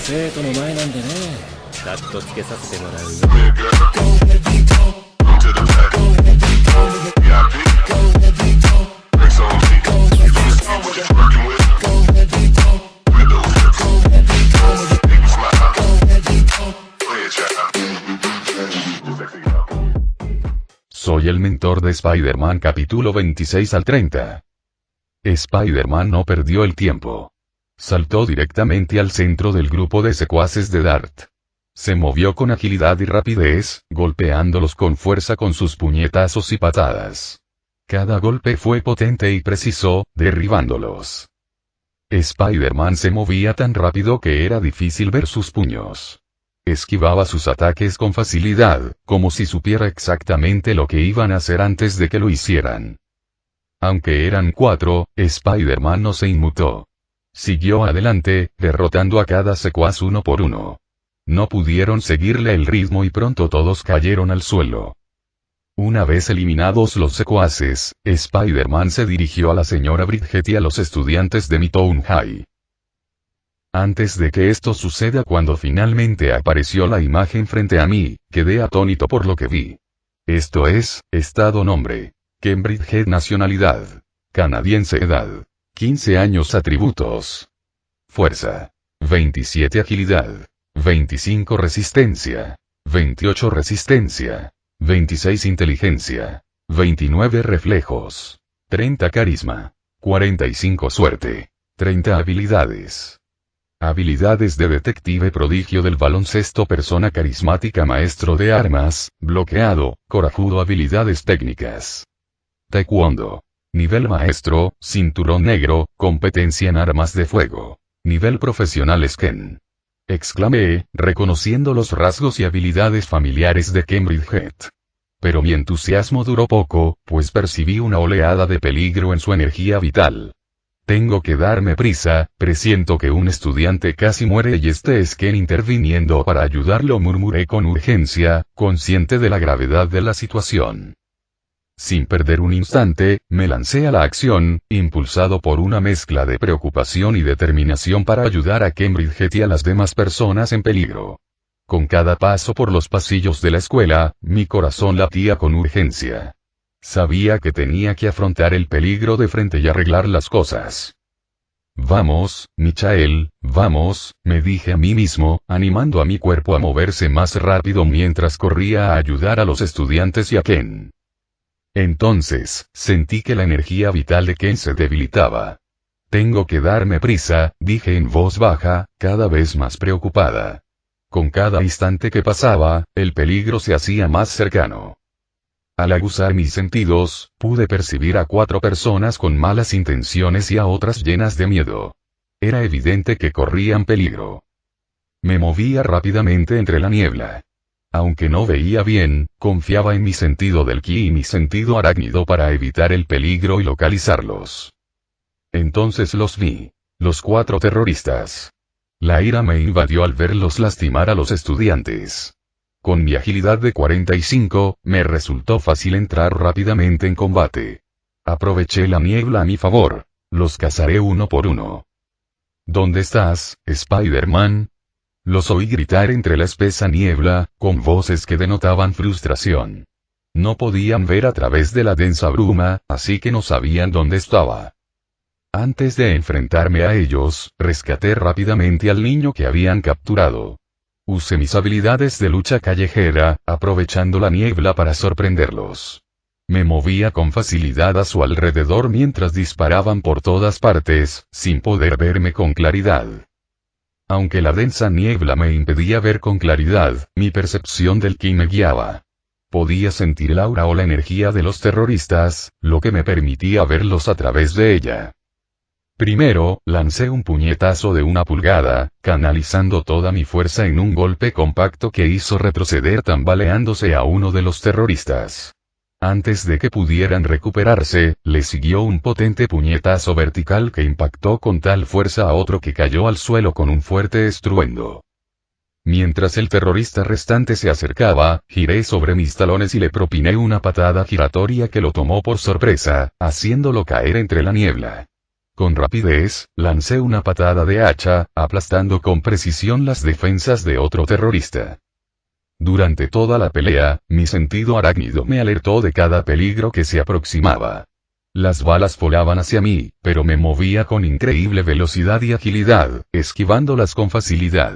生徒の前なんでね。カットつけさせてもらうよ。Soy el mentor de Spider-Man capítulo 26 al 30. Spider-Man no perdió el tiempo. Saltó directamente al centro del grupo de secuaces de Dart. Se movió con agilidad y rapidez, golpeándolos con fuerza con sus puñetazos y patadas. Cada golpe fue potente y preciso, derribándolos. Spider-Man se movía tan rápido que era difícil ver sus puños. Esquivaba sus ataques con facilidad, como si supiera exactamente lo que iban a hacer antes de que lo hicieran. Aunque eran 4, Spider-Man no se inmutó. Siguió adelante, derrotando a cada secuaz uno por uno. No pudieron seguirle el ritmo y pronto todos cayeron al suelo. Una vez eliminados los secuaces, Spider-Man se dirigió a la señora Bridget y a los estudiantes de Midtown High. Antes de que esto suceda, cuando finalmente apareció la imagen frente a mí, quedé atónito por lo que vi. Esto es, estado nombre. Cambridge Head nacionalidad. Canadiense edad. 15 años atributos. Fuerza. 27 agilidad. 25 resistencia. 28 resistencia. 26 inteligencia. 29 reflejos. 30 carisma. 45 suerte. 30 habilidades. Habilidades de detective prodigio del baloncesto, persona carismática, maestro de armas, bloqueado, corajudo, habilidades técnicas. Taekwondo. Nivel maestro, cinturón negro, competencia en armas de fuego. Nivel profesional Sken. Exclamé, reconociendo los rasgos y habilidades familiares de Cambridge Head. Pero mi entusiasmo duró poco, pues percibí una oleada de peligro en su energía vital. Tengo que darme prisa, presiento que un estudiante casi muere y esté Sken interviniendo para ayudarlo, murmuré con urgencia, consciente de la gravedad de la situación. Sin perder un instante, me lancé a la acción, impulsado por una mezcla de preocupación y determinación para ayudar a Cambridge y a las demás personas en peligro. Con cada paso por los pasillos de la escuela, mi corazón latía con urgencia. Sabía que tenía que afrontar el peligro de frente y arreglar las cosas. Vamos, Michael, vamos, me dije a mí mismo, animando a mi cuerpo a moverse más rápido mientras corría a ayudar a los estudiantes y a Ken. Entonces, sentí que la energía vital de Ken se debilitaba. Tengo que darme prisa, dije en voz baja, cada vez más preocupada. Con cada instante que pasaba, el peligro se hacía más cercano. Al aguzar mis sentidos, pude percibir a 4 personas con malas intenciones y a otras llenas de miedo. Era evidente que corrían peligro. Me movía rápidamente entre la niebla. Aunque no veía bien, confiaba en mi sentido del ki y mi sentido arácnido para evitar el peligro y localizarlos. Entonces los vi. Los 4 terroristas. La ira me invadió al verlos lastimar a los estudiantes. Con mi agilidad de 45, me resultó fácil entrar rápidamente en combate. Aproveché la niebla a mi favor. Los cazaré uno por uno. ¿Dónde estás, Spider-Man? Los oí gritar entre la espesa niebla, con voces que denotaban frustración. No podían ver a través de la densa bruma, así que no sabían dónde estaba. Antes de enfrentarme a ellos, rescaté rápidamente al niño que habían capturado. Usé mis habilidades de lucha callejera, aprovechando la niebla para sorprenderlos. Me movía con facilidad a su alrededor mientras disparaban por todas partes, sin poder verme con claridad. Aunque la densa niebla me impedía ver con claridad, mi percepción del ki me guiaba. Podía sentir el aura o la energía de los terroristas, lo que me permitía verlos a través de ella. Primero, lancé un puñetazo de 1 pulgada, canalizando toda mi fuerza en un golpe compacto que hizo retroceder tambaleándose a uno de los terroristas. Antes de que pudieran recuperarse, le siguió un potente puñetazo vertical que impactó con tal fuerza a otro que cayó al suelo con un fuerte estruendo. Mientras el terrorista restante se acercaba, giré sobre mis talones y le propiné una patada giratoria que lo tomó por sorpresa, haciéndolo caer entre la niebla. Con rapidez, lancé una patada de hacha, aplastando con precisión las defensas de otro terrorista. Durante toda la pelea, mi sentido arácnido me alertó de cada peligro que se aproximaba. Las balas volaban hacia mí, pero me movía con increíble velocidad y agilidad, esquivándolas con facilidad.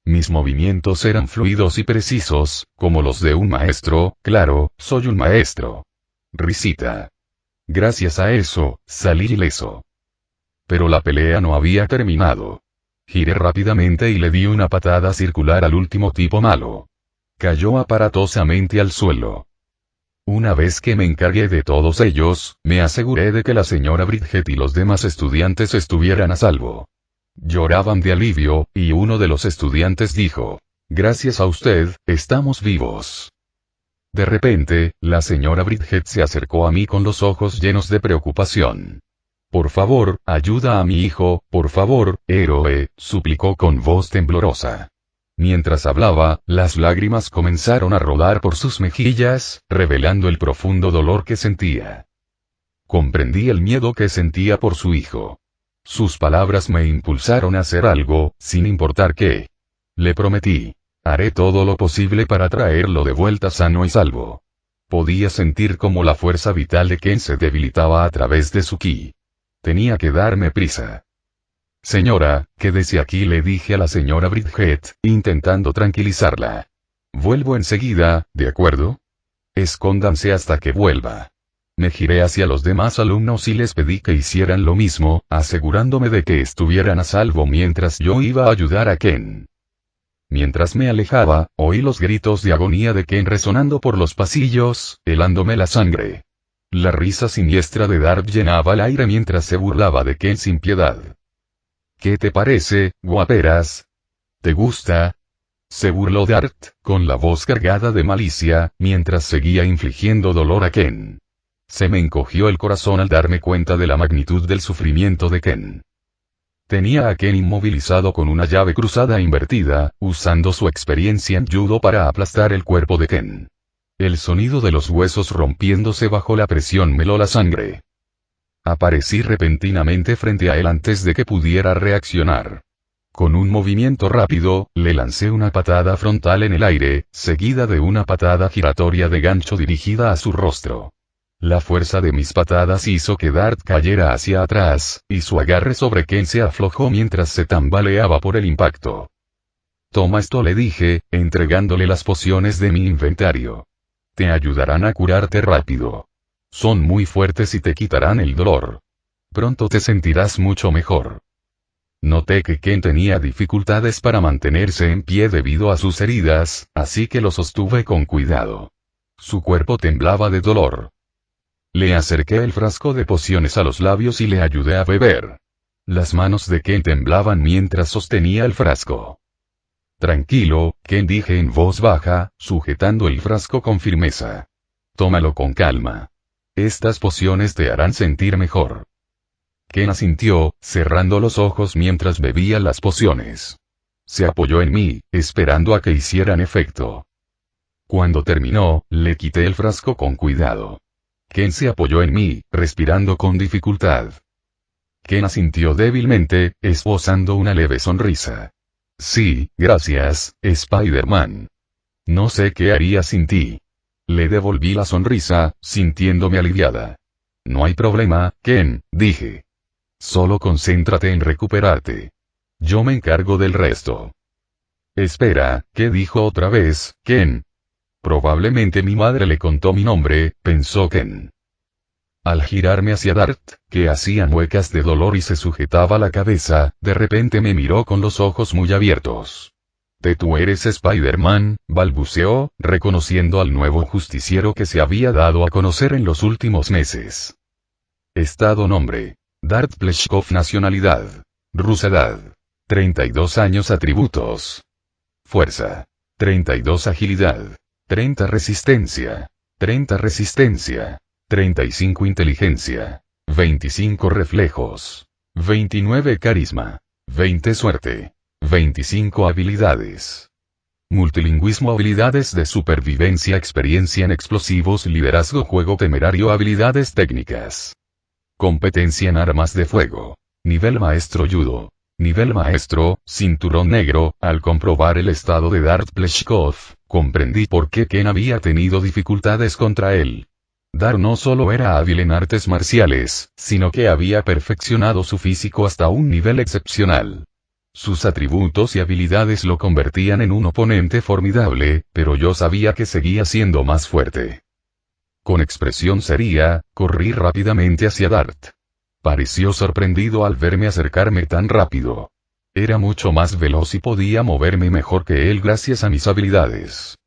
Mis movimientos eran fluidos y precisos, como los de un maestro. Claro, soy un maestro. Risita. Gracias a eso, salí ileso. Pero la pelea no había terminado. Giré rápidamente y le di una patada circular al último tipo malo. Cayó aparatosamente al suelo. Una vez que me encargué de todos ellos, me aseguré de que la señora Bridget y los demás estudiantes estuvieran a salvo. Lloraban de alivio, y uno de los estudiantes dijo: «Gracias a usted, estamos vivos». De repente, la señora Bridget se acercó a mí con los ojos llenos de preocupación. «Por favor, ayuda a mi hijo, por favor, héroe», suplicó con voz temblorosa. Mientras hablaba, las lágrimas comenzaron a rodar por sus mejillas, revelando el profundo dolor que sentía. Comprendí el miedo que sentía por su hijo. Sus palabras me impulsaron a hacer algo, sin importar qué. Le prometí: «Haré todo lo posible para traerlo de vuelta sano y salvo». Podía sentir cómo la fuerza vital de Ken se debilitaba a través de su ki. Tenía que darme prisa. «Señora, quédese aquí», le dije a la señora Bridget, intentando tranquilizarla. «Vuelvo enseguida, ¿de acuerdo? Escóndanse hasta que vuelva». Me giré hacia los demás alumnos y les pedí que hicieran lo mismo, asegurándome de que estuvieran a salvo mientras yo iba a ayudar a Ken. Mientras me alejaba, oí los gritos de agonía de Ken resonando por los pasillos, helándome la sangre. La risa siniestra de Dart llenaba el aire mientras se burlaba de Ken sin piedad. «¿Qué te parece, guaperas? ¿Te gusta?», se burló Dart, con la voz cargada de malicia, mientras seguía infligiendo dolor a Ken. Se me encogió el corazón al darme cuenta de la magnitud del sufrimiento de Ken. Tenía a Ken inmovilizado con una llave cruzada invertida, usando su experiencia en judo para aplastar el cuerpo de Ken. El sonido de los huesos rompiéndose bajo la presión me heló la sangre. Aparecí repentinamente frente a él antes de que pudiera reaccionar. Con un movimiento rápido, le lancé una patada frontal en el aire, seguida de una patada giratoria de gancho dirigida a su rostro. La fuerza de mis patadas hizo que Dart cayera hacia atrás, y su agarre sobre Ken se aflojó mientras se tambaleaba por el impacto. «Toma esto», le dije, entregándole las pociones de mi inventario. «Te ayudarán a curarte rápido. Son muy fuertes y te quitarán el dolor. Pronto te sentirás mucho mejor». Noté que Ken tenía dificultades para mantenerse en pie debido a sus heridas, así que lo sostuve con cuidado. Su cuerpo temblaba de dolor. Le acerqué el frasco de pociones a los labios y le ayudé a beber. Las manos de Ken temblaban mientras sostenía el frasco. «Tranquilo, Ken», dije en voz baja, sujetando el frasco con firmeza. «Tómalo con calma. Estas pociones te harán sentir mejor». Ken asintió, cerrando los ojos mientras bebía las pociones. Se apoyó en mí, esperando a que hicieran efecto. Cuando terminó, le quité el frasco con cuidado. Ken se apoyó en mí, respirando con dificultad. Ken asintió débilmente, esbozando una leve sonrisa. «Sí, gracias, Spider-Man. No sé qué haría sin ti». Le devolví la sonrisa, sintiéndome aliviada. «No hay problema, Ken», dije. «Solo concéntrate en recuperarte. Yo me encargo del resto». «Espera, ¿qué dijo otra vez, Ken?» «Probablemente mi madre le contó mi nombre», pensó Ken. Al girarme hacia Dart, que hacía muecas de dolor y se sujetaba la cabeza, de repente me miró con los ojos muy abiertos. «¿Tú eres Spider-Man?», balbuceó, reconociendo al nuevo justiciero que se había dado a conocer en los últimos meses. Estado: nombre: Dart Pleshkov. Nacionalidad: rusa. 32 años. Atributos: fuerza: 32. Agilidad: 30. Resistencia: 30. Resistencia: 35. Inteligencia: 25. Reflejos: 29. Carisma: 20. Suerte: 25. Habilidades: multilingüismo, habilidades de supervivencia, experiencia en explosivos, liderazgo, juego temerario, habilidades técnicas. competencia en armas de fuego. Nivel maestro judo. Nivel maestro, cinturón negro. Al comprobar el estado de Dart Pleshkov, comprendí por qué Ken había tenido dificultades contra él. Dart no solo era hábil en artes marciales, sino que había perfeccionado su físico hasta un nivel excepcional. Sus atributos y habilidades lo convertían en un oponente formidable, pero yo sabía que seguía siendo más fuerte. Con expresión seria, corrí rápidamente hacia Dart. Pareció sorprendido al verme acercarme tan rápido. Era mucho más veloz y podía moverme mejor que él gracias a mis habilidades.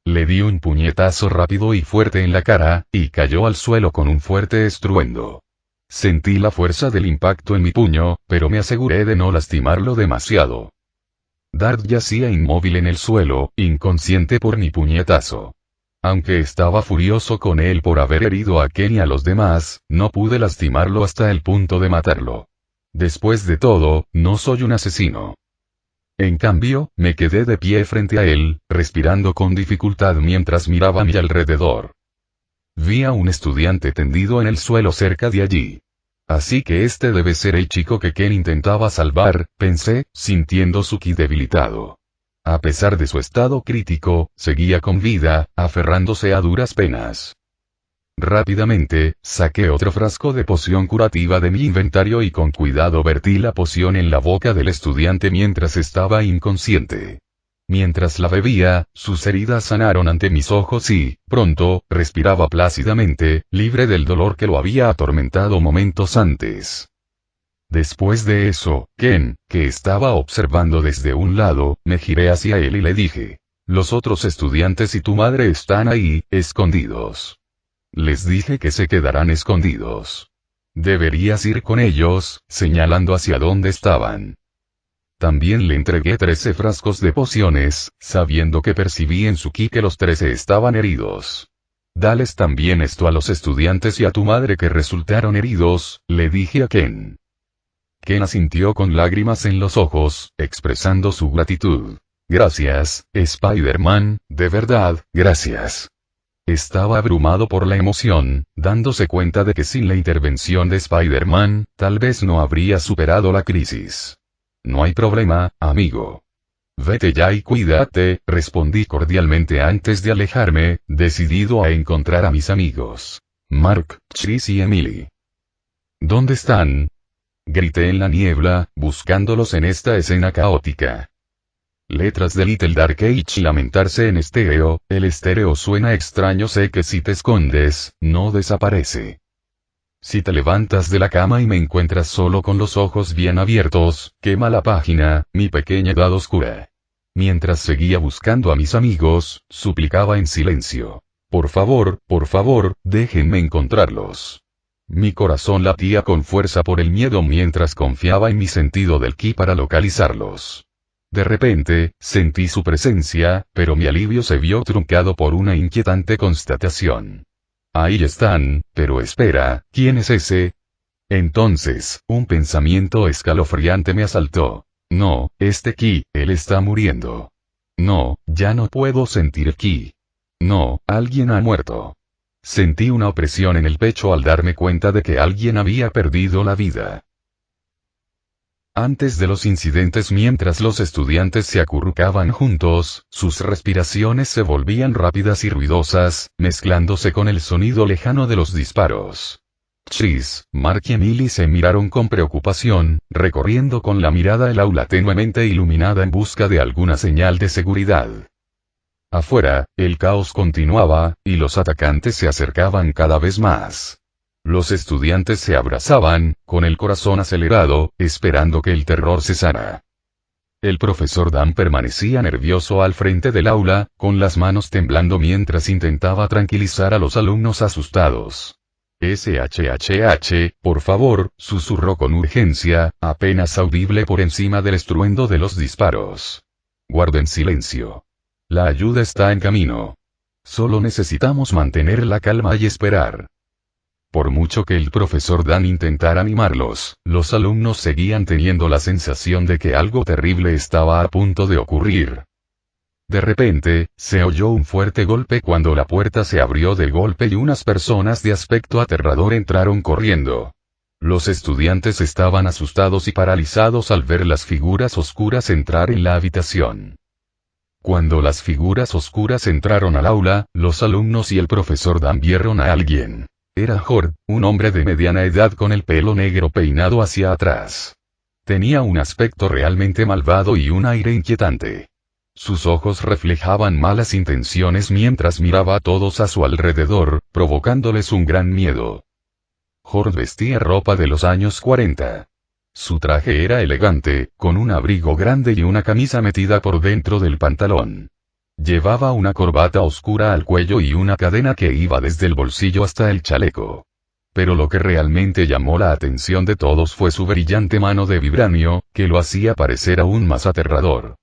Le di un puñetazo rápido y fuerte en la cara, y cayó al suelo con un fuerte estruendo. Sentí la fuerza del impacto en mi puño, pero me aseguré de no lastimarlo demasiado. Dart yacía inmóvil en el suelo, inconsciente por mi puñetazo. Aunque estaba furioso con él por haber herido a Ken y a los demás, no pude lastimarlo hasta el punto de matarlo. Después de todo, no soy un asesino. En cambio, me quedé de pie frente a él, respirando con dificultad mientras miraba a mi alrededor. Vi a un estudiante tendido en el suelo cerca de allí. Así que este debe ser el chico que Ken intentaba salvar, pensé, sintiendo su ki debilitado. A pesar de su estado crítico, seguía con vida, aferrándose a duras penas. Rápidamente, saqué otro frasco de poción curativa de mi inventario y con cuidado vertí la poción en la boca del estudiante mientras estaba inconsciente. Mientras la bebía, sus heridas sanaron ante mis ojos y, pronto, respiraba plácidamente, libre del dolor que lo había atormentado momentos antes. Después de eso, Ken, que estaba observando desde un lado, me giré hacia él y le dije: «Los otros estudiantes y tu madre están ahí, escondidos. Les dije que se quedarán escondidos. Deberías ir con ellos», señalando hacia dónde estaban. También le entregué 13 frascos de pociones, sabiendo que percibí en su ki que los 13 estaban heridos. «Dales también esto a los estudiantes y a tu madre que resultaron heridos», le dije a Ken. Ken asintió con lágrimas en los ojos, expresando su gratitud. «Gracias, Spider-Man, de verdad, gracias». Estaba abrumado por la emoción, dándose cuenta de que sin la intervención de Spider-Man, tal vez no habría superado la crisis. «No hay problema, amigo. Vete ya y cuídate», respondí cordialmente antes de alejarme, decidido a encontrar a mis amigos. Mark, Chris y Emily. «¿Dónde están?», grité en la niebla, buscándolos en esta escena caótica. Letras de Little Dark Age lamentarse en estéreo, el estéreo suena extraño, sé que si te escondes, no desaparece. Si te levantas de la cama y me encuentras solo con los ojos bien abiertos, quema la página, mi pequeña edad oscura. Mientras seguía buscando a mis amigos, suplicaba en silencio. Por favor, déjenme encontrarlos. Mi corazón latía con fuerza por el miedo mientras confiaba en mi sentido del ki para localizarlos. De repente, sentí su presencia, pero mi alivio se vio truncado por una inquietante constatación. «Ahí están, pero espera, ¿quién es ese?». Entonces, un pensamiento escalofriante me asaltó. «No, este ki, él está muriendo. No, ya no puedo sentir ki. No, alguien ha muerto». Sentí una opresión en el pecho al darme cuenta de que alguien había perdido la vida. Antes de los incidentes, mientras los estudiantes se acurrucaban juntos, sus respiraciones se volvían rápidas y ruidosas, mezclándose con el sonido lejano de los disparos. Chris, Mark y Emily se miraron con preocupación, recorriendo con la mirada el aula tenuemente iluminada en busca de alguna señal de seguridad. Afuera, el caos continuaba, y los atacantes se acercaban cada vez más. Los estudiantes se abrazaban, con el corazón acelerado, esperando que el terror cesara. El profesor Dan permanecía nervioso al frente del aula, con las manos temblando mientras intentaba tranquilizar a los alumnos asustados. «SHHH, por favor», susurró con urgencia, apenas audible por encima del estruendo de los disparos. «Guarden silencio. La ayuda está en camino. Solo necesitamos mantener la calma y esperar». Por mucho que el profesor Dan intentara animarlos, los alumnos seguían teniendo la sensación de que algo terrible estaba a punto de ocurrir. De repente, se oyó un fuerte golpe cuando la puerta se abrió de golpe y unas personas de aspecto aterrador entraron corriendo. Los estudiantes estaban asustados y paralizados al ver las figuras oscuras entrar en la habitación. Cuando las figuras oscuras entraron al aula, los alumnos y el profesor Dan vieron a alguien. Era Horde, un hombre de mediana edad con el pelo negro peinado hacia atrás. Tenía un aspecto realmente malvado y un aire inquietante. Sus ojos reflejaban malas intenciones mientras miraba a todos a su alrededor, provocándoles un gran miedo. Horde vestía ropa de los años 40. Su traje era elegante, con un abrigo grande y una camisa metida por dentro del pantalón. Llevaba una corbata oscura al cuello y una cadena que iba desde el bolsillo hasta el chaleco. Pero lo que realmente llamó la atención de todos fue su brillante mano de vibranio, que lo hacía parecer aún más aterrador.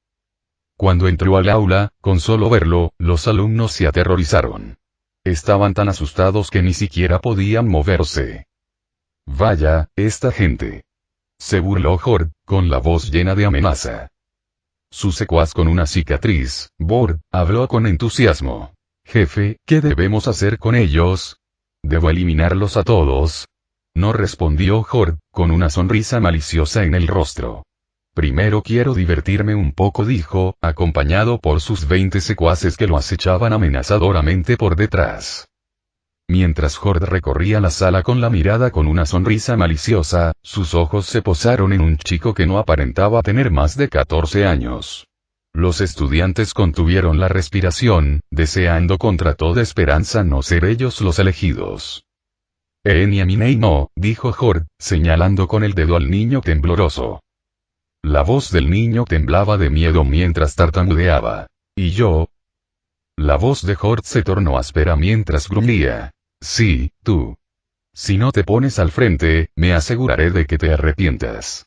Cuando entró al aula, con solo verlo, los alumnos se aterrorizaron. Estaban tan asustados que ni siquiera podían moverse. Vaya, esta gente. Se burló Horde, con la voz llena de amenaza. Su secuaz con una cicatriz, Bord, habló con entusiasmo. Jefe, ¿qué debemos hacer con ellos? ¿Debo eliminarlos a todos? No respondió Horde, con una sonrisa maliciosa en el rostro. Primero quiero divertirme un poco, dijo, acompañado por sus 20 secuaces que lo acechaban amenazadoramente por detrás. Mientras Horde recorría la sala con la mirada con una sonrisa maliciosa, sus ojos se posaron en un chico que no aparentaba tener más de 14 años. Los estudiantes contuvieron la respiración, deseando contra toda esperanza no ser ellos los elegidos. Ni a mí no, dijo Horde, señalando con el dedo al niño tembloroso. La voz del niño temblaba de miedo mientras tartamudeaba. ¿Y yo? La voz de Horde se tornó áspera mientras gruñía. Sí, tú. Si no te pones al frente, me aseguraré de que te arrepientas.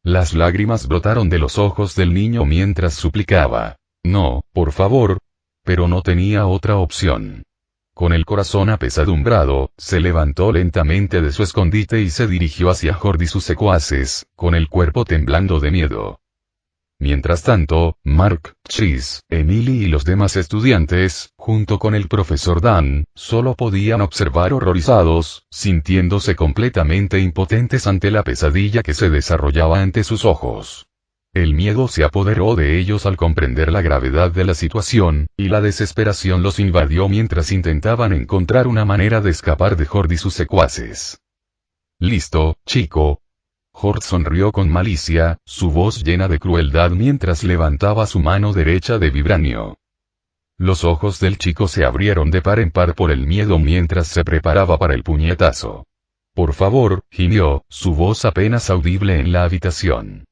Las lágrimas brotaron de los ojos del niño mientras suplicaba. No, por favor. Pero no tenía otra opción. Con el corazón apesadumbrado, se levantó lentamente de su escondite y se dirigió hacia Horde y sus secuaces, con el cuerpo temblando de miedo. Mientras tanto, Mark, Chris, Emily y los demás estudiantes, junto con el profesor Dan, solo podían observar horrorizados, sintiéndose completamente impotentes ante la pesadilla que se desarrollaba ante sus ojos. El miedo se apoderó de ellos al comprender la gravedad de la situación, y la desesperación los invadió mientras intentaban encontrar una manera de escapar de Horde y sus secuaces. «Listo, chico». Horde sonrió con malicia, su voz llena de crueldad mientras levantaba su mano derecha de vibranio. Los ojos del chico se abrieron de par en par por el miedo mientras se preparaba para el puñetazo. «Por favor», gimió, su voz apenas audible en la habitación.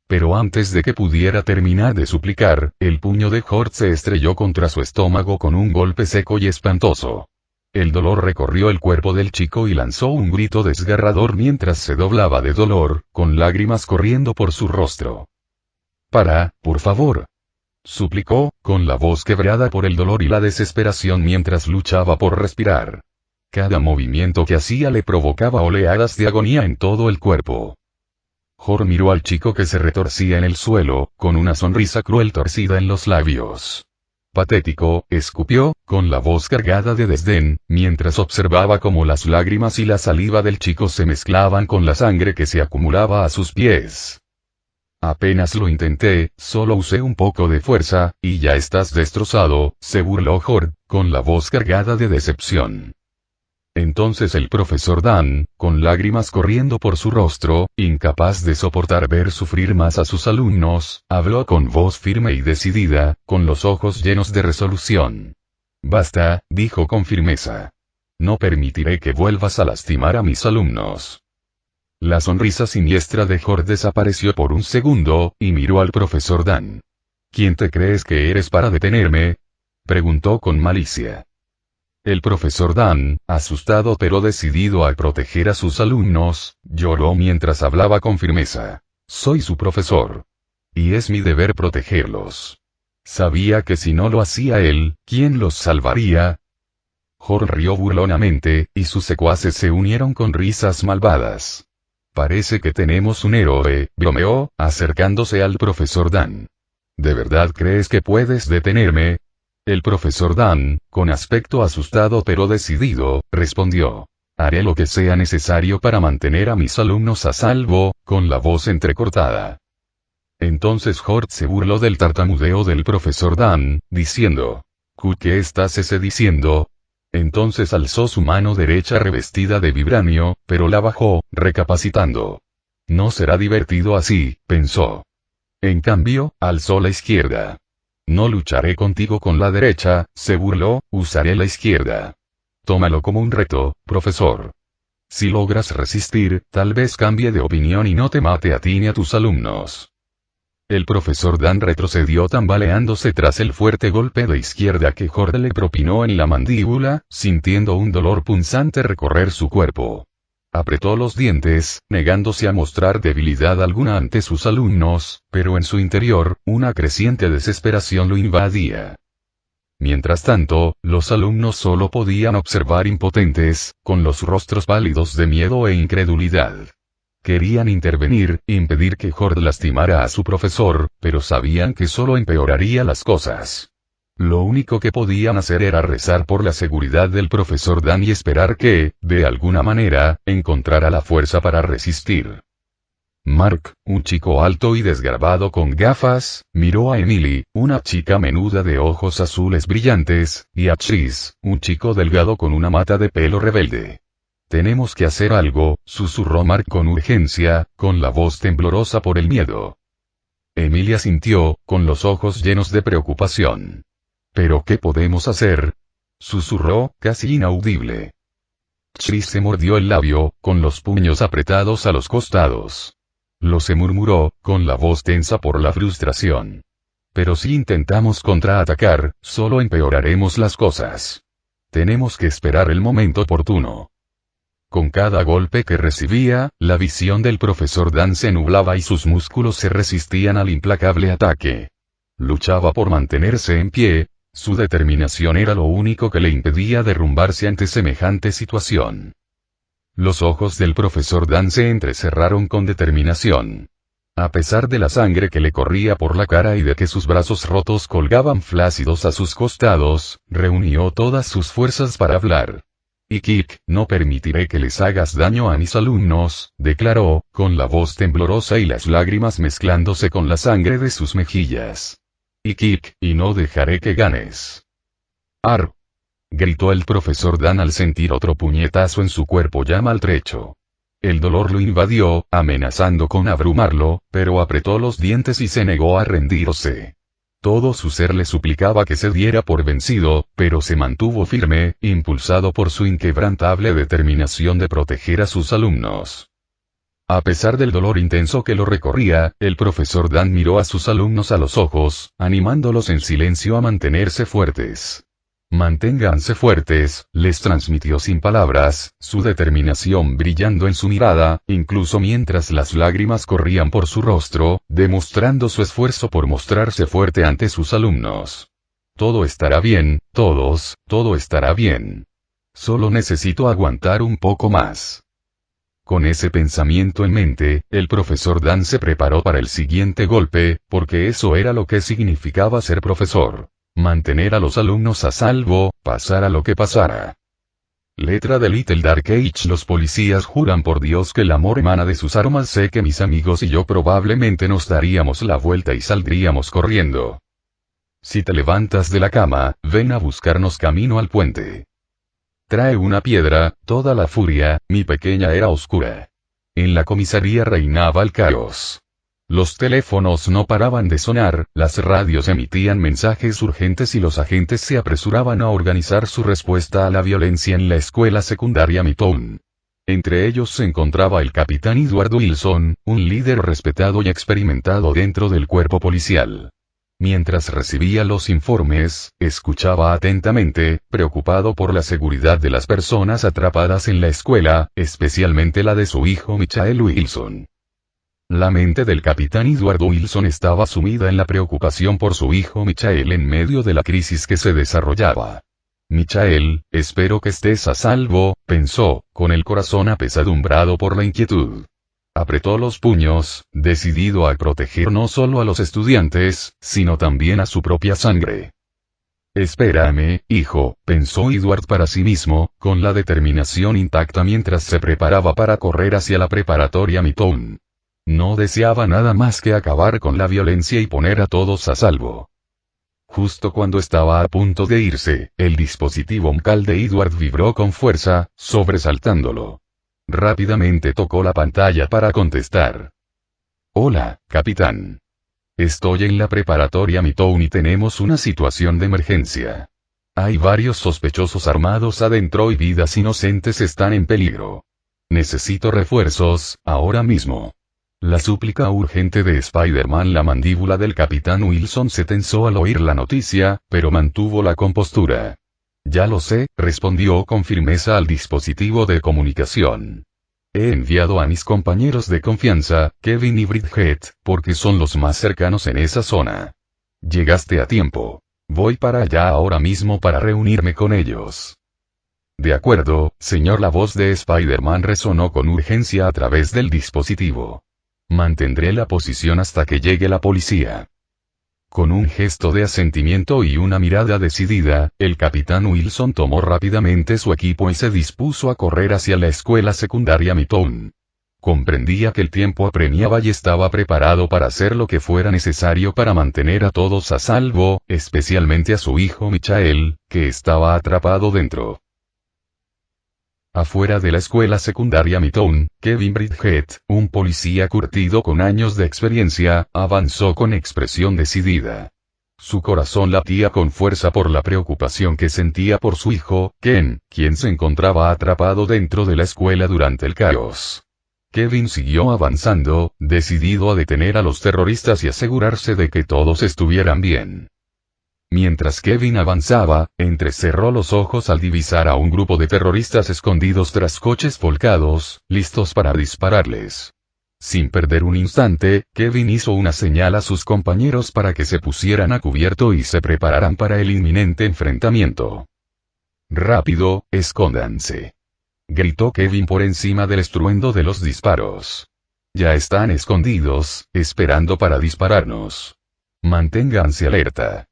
Pero antes de que pudiera terminar de suplicar, el puño de Horde se estrelló contra su estómago con un golpe seco y espantoso. El dolor recorrió el cuerpo del chico y lanzó un grito desgarrador mientras se doblaba de dolor, con lágrimas corriendo por su rostro. «Para, por favor», suplicó, con la voz quebrada por el dolor y la desesperación mientras luchaba por respirar. Cada movimiento que hacía le provocaba oleadas de agonía en todo el cuerpo. Horde miró al chico que se retorcía en el suelo, con una sonrisa cruel torcida en los labios. «Patético», escupió, con la voz cargada de desdén, mientras observaba cómo las lágrimas y la saliva del chico se mezclaban con la sangre que se acumulaba a sus pies. «Apenas lo intenté, solo usé un poco de fuerza, y ya estás destrozado», se burló Horde, con la voz cargada de decepción. Entonces el profesor Dan, con lágrimas corriendo por su rostro, incapaz de soportar ver sufrir más a sus alumnos, habló con voz firme y decidida, con los ojos llenos de resolución. «Basta», dijo con firmeza. «No permitiré que vuelvas a lastimar a mis alumnos». La sonrisa siniestra de Horde desapareció por un segundo, y miró al profesor Dan. «¿Quién te crees que eres para detenerme?», preguntó con malicia. El profesor Dan, asustado pero decidido a proteger a sus alumnos, lloró mientras hablaba con firmeza. «Soy su profesor. Y es mi deber protegerlos. Sabía que si no lo hacía él, ¿quién los salvaría?». Horde rió burlonamente, y sus secuaces se unieron con risas malvadas. «Parece que tenemos un héroe», bromeó, acercándose al profesor Dan. «¿De verdad crees que puedes detenerme?». El profesor Dan, con aspecto asustado pero decidido, respondió. Haré lo que sea necesario para mantener a mis alumnos a salvo, con la voz entrecortada. Entonces Hort se burló del tartamudeo del profesor Dan, diciendo: ¿Qué estás diciendo? Entonces alzó su mano derecha revestida de vibranio, pero la bajó, recapacitando. No será divertido así, pensó. En cambio, alzó la izquierda. No lucharé contigo con la derecha, se burló, usaré la izquierda. Tómalo como un reto, profesor. Si logras resistir, tal vez cambie de opinión y no te mate a ti ni a tus alumnos. El profesor Dan retrocedió tambaleándose tras el fuerte golpe de izquierda que Hort le propinó en la mandíbula, sintiendo un dolor punzante recorrer su cuerpo. Apretó los dientes, negándose a mostrar debilidad alguna ante sus alumnos, pero en su interior, una creciente desesperación lo invadía. Mientras tanto, los alumnos solo podían observar impotentes, con los rostros pálidos de miedo e incredulidad. Querían intervenir, impedir que Hort lastimara a su profesor, pero sabían que solo empeoraría las cosas. Lo único que podían hacer era rezar por la seguridad del profesor Dan y esperar que, de alguna manera, encontrara la fuerza para resistir. Mark, un chico alto y desgarbado con gafas, miró a Emily, una chica menuda de ojos azules brillantes, y a Chris, un chico delgado con una mata de pelo rebelde. Tenemos que hacer algo, susurró Mark con urgencia, con la voz temblorosa por el miedo. Emily asintió, con los ojos llenos de preocupación. ¿Pero qué podemos hacer? Susurró, casi inaudible. Chris se mordió el labio, con los puños apretados a los costados. Se murmuró, con la voz tensa por la frustración. Pero si intentamos contraatacar, solo empeoraremos las cosas. Tenemos que esperar el momento oportuno. Con cada golpe que recibía, la visión del profesor Dan se nublaba y sus músculos se resistían al implacable ataque. Luchaba por mantenerse en pie, su determinación era lo único que le impedía derrumbarse ante semejante situación. Los ojos del profesor Dan se entrecerraron con determinación. A pesar de la sangre que le corría por la cara y de que sus brazos rotos colgaban flácidos a sus costados, reunió todas sus fuerzas para hablar. Kik, no permitiré que les hagas daño a mis alumnos, declaró, con la voz temblorosa y las lágrimas mezclándose con la sangre de sus mejillas. Kik, y no dejaré que ganes. Ar. Gritó el profesor Dan al sentir otro puñetazo en su cuerpo ya maltrecho. El dolor lo invadió, amenazando con abrumarlo, pero apretó los dientes y se negó a rendirse. Todo su ser le suplicaba que se diera por vencido, pero se mantuvo firme, impulsado por su inquebrantable determinación de proteger a sus alumnos. A pesar del dolor intenso que lo recorría, el profesor Dan miró a sus alumnos a los ojos, animándolos en silencio a mantenerse fuertes. Manténganse fuertes, les transmitió sin palabras, su determinación brillando en su mirada, incluso mientras las lágrimas corrían por su rostro, demostrando su esfuerzo por mostrarse fuerte ante sus alumnos. Todo estará bien, todos, todo estará bien. Solo necesito aguantar un poco más. Con ese pensamiento en mente, el profesor Dan se preparó para el siguiente golpe, porque eso era lo que significaba ser profesor. Mantener a los alumnos a salvo, pasara lo que pasara. Letra de Little Dark Age. Los policías juran por Dios que el amor emana de sus armas. Sé que mis amigos y yo probablemente nos daríamos la vuelta y saldríamos corriendo. Si te levantas de la cama, ven a buscarnos camino al puente. Trae una piedra, toda la furia, mi pequeña era oscura. En la comisaría reinaba el caos. Los teléfonos no paraban de sonar, las radios emitían mensajes urgentes y los agentes se apresuraban a organizar su respuesta a la violencia en la escuela secundaria Midtown. Entre ellos se encontraba el capitán Edward Wilson, un líder respetado y experimentado dentro del cuerpo policial. Mientras recibía los informes, escuchaba atentamente, preocupado por la seguridad de las personas atrapadas en la escuela, especialmente la de su hijo Michael Wilson. La mente del capitán Edward Wilson estaba sumida en la preocupación por su hijo Michael en medio de la crisis que se desarrollaba. Michael, espero que estés a salvo, pensó, con el corazón apesadumbrado por la inquietud. Apretó los puños, decidido a proteger no solo a los estudiantes, sino también a su propia sangre. Espérame, hijo, pensó Edward para sí mismo, con la determinación intacta mientras se preparaba para correr hacia la preparatoria Midtown. No deseaba nada más que acabar con la violencia y poner a todos a salvo. Justo cuando estaba a punto de irse, el dispositivo MCAL de Edward vibró con fuerza, sobresaltándolo. Rápidamente tocó la pantalla para contestar. Hola, capitán. Estoy en la preparatoria Midtown y tenemos una situación de emergencia. Hay varios sospechosos armados adentro y vidas inocentes están en peligro. Necesito refuerzos, ahora mismo. La súplica urgente de Spider-Man. La mandíbula del capitán Wilson se tensó al oír la noticia, pero mantuvo la compostura. Ya lo sé, respondió con firmeza al dispositivo de comunicación. He enviado a mis compañeros de confianza, Kevin y Bridget, porque son los más cercanos en esa zona. Llegaste a tiempo. Voy para allá ahora mismo para reunirme con ellos. De acuerdo, señor. La voz de Spider-Man resonó con urgencia a través del dispositivo. Mantendré la posición hasta que llegue la policía. Con un gesto de asentimiento y una mirada decidida, el capitán Wilson tomó rápidamente su equipo y se dispuso a correr hacia la escuela secundaria Midtown. Comprendía que el tiempo apremiaba y estaba preparado para hacer lo que fuera necesario para mantener a todos a salvo, especialmente a su hijo Michael, que estaba atrapado dentro. Afuera de la escuela secundaria Midtown, Kevin Bridget, un policía curtido con años de experiencia, avanzó con expresión decidida. Su corazón latía con fuerza por la preocupación que sentía por su hijo, Ken, quien se encontraba atrapado dentro de la escuela durante el caos. Kevin siguió avanzando, decidido a detener a los terroristas y asegurarse de que todos estuvieran bien. Mientras Kevin avanzaba, entrecerró los ojos al divisar a un grupo de terroristas escondidos tras coches volcados, listos para dispararles. Sin perder un instante, Kevin hizo una señal a sus compañeros para que se pusieran a cubierto y se prepararan para el inminente enfrentamiento. «Rápido, escóndanse», gritó Kevin por encima del estruendo de los disparos. «Ya están escondidos, esperando para dispararnos. Manténganse alerta».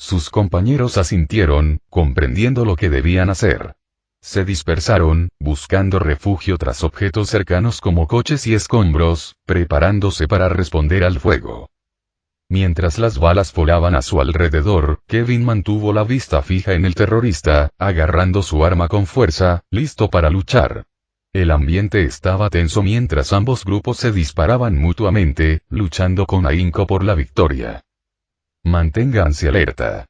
Sus compañeros asintieron, comprendiendo lo que debían hacer. Se dispersaron, buscando refugio tras objetos cercanos como coches y escombros, preparándose para responder al fuego. Mientras las balas volaban a su alrededor, Kevin mantuvo la vista fija en el terrorista, agarrando su arma con fuerza, listo para luchar. El ambiente estaba tenso mientras ambos grupos se disparaban mutuamente, luchando con ahínco por la victoria. «Manténganse alerta»,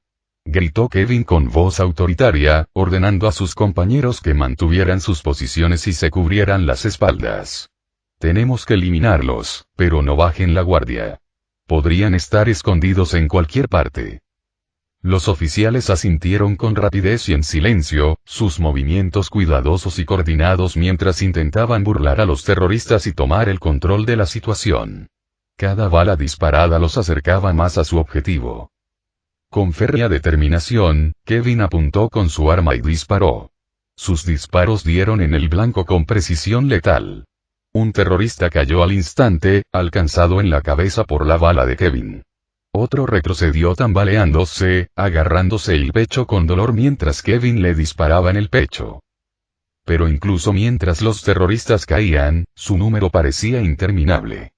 gritó Kevin con voz autoritaria, ordenando a sus compañeros que mantuvieran sus posiciones y se cubrieran las espaldas. «Tenemos que eliminarlos, pero no bajen la guardia. Podrían estar escondidos en cualquier parte». Los oficiales asintieron con rapidez y en silencio, sus movimientos cuidadosos y coordinados mientras intentaban burlar a los terroristas y tomar el control de la situación. Cada bala disparada los acercaba más a su objetivo. Con férrea determinación, Kevin apuntó con su arma y disparó. Sus disparos dieron en el blanco con precisión letal. Un terrorista cayó al instante, alcanzado en la cabeza por la bala de Kevin. Otro retrocedió tambaleándose, agarrándose el pecho con dolor mientras Kevin le disparaba en el pecho. Pero incluso mientras los terroristas caían, su número parecía interminable.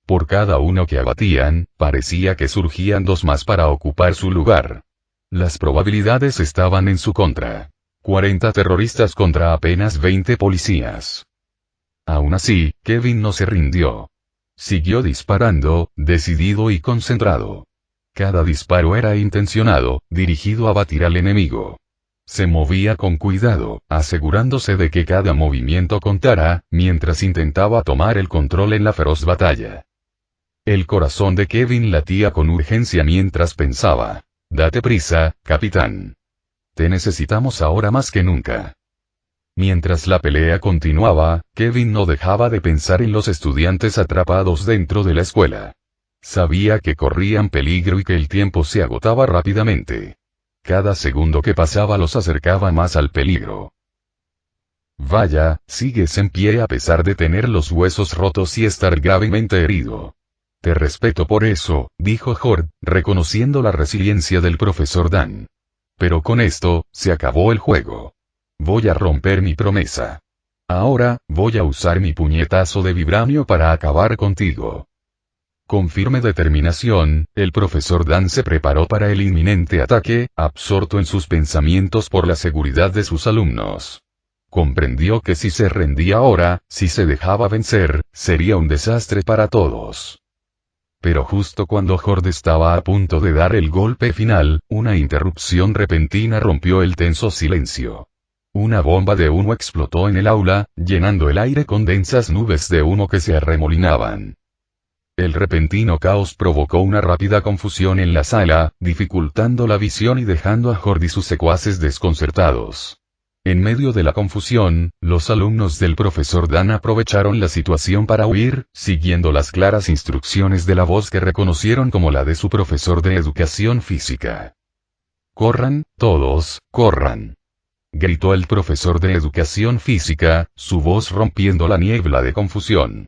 Por cada uno que abatían, parecía que surgían dos más para ocupar su lugar. Las probabilidades estaban en su contra. 40 terroristas contra apenas 20 policías. Aún así, Kevin no se rindió. Siguió disparando, decidido y concentrado. Cada disparo era intencionado, dirigido a abatir al enemigo. Se movía con cuidado, asegurándose de que cada movimiento contara, mientras intentaba tomar el control en la feroz batalla. El corazón de Kevin latía con urgencia mientras pensaba: «Date prisa, capitán. Te necesitamos ahora más que nunca». Mientras la pelea continuaba, Kevin no dejaba de pensar en los estudiantes atrapados dentro de la escuela. Sabía que corrían peligro y que el tiempo se agotaba rápidamente. Cada segundo que pasaba los acercaba más al peligro. «Vaya, sigues en pie a pesar de tener los huesos rotos y estar gravemente herido. Te respeto por eso», dijo Hort, reconociendo la resiliencia del profesor Dan. Pero con esto, se acabó el juego. Voy a romper mi promesa. Ahora, voy a usar mi puñetazo de vibranio para acabar contigo. Con firme determinación, el profesor Dan se preparó para el inminente ataque, absorto en sus pensamientos por la seguridad de sus alumnos. Comprendió que si se rendía ahora, si se dejaba vencer, sería un desastre para todos. Pero justo cuando Horde estaba a punto de dar el golpe final, una interrupción repentina rompió el tenso silencio. Una bomba de humo explotó en el aula, llenando el aire con densas nubes de humo que se arremolinaban. El repentino caos provocó una rápida confusión en la sala, dificultando la visión y dejando a Horde y sus secuaces desconcertados. En medio de la confusión, los alumnos del profesor Dan aprovecharon la situación para huir, siguiendo las claras instrucciones de la voz que reconocieron como la de su profesor de educación física. «Corran, todos, corran», gritó el profesor de educación física, su voz rompiendo la niebla de confusión.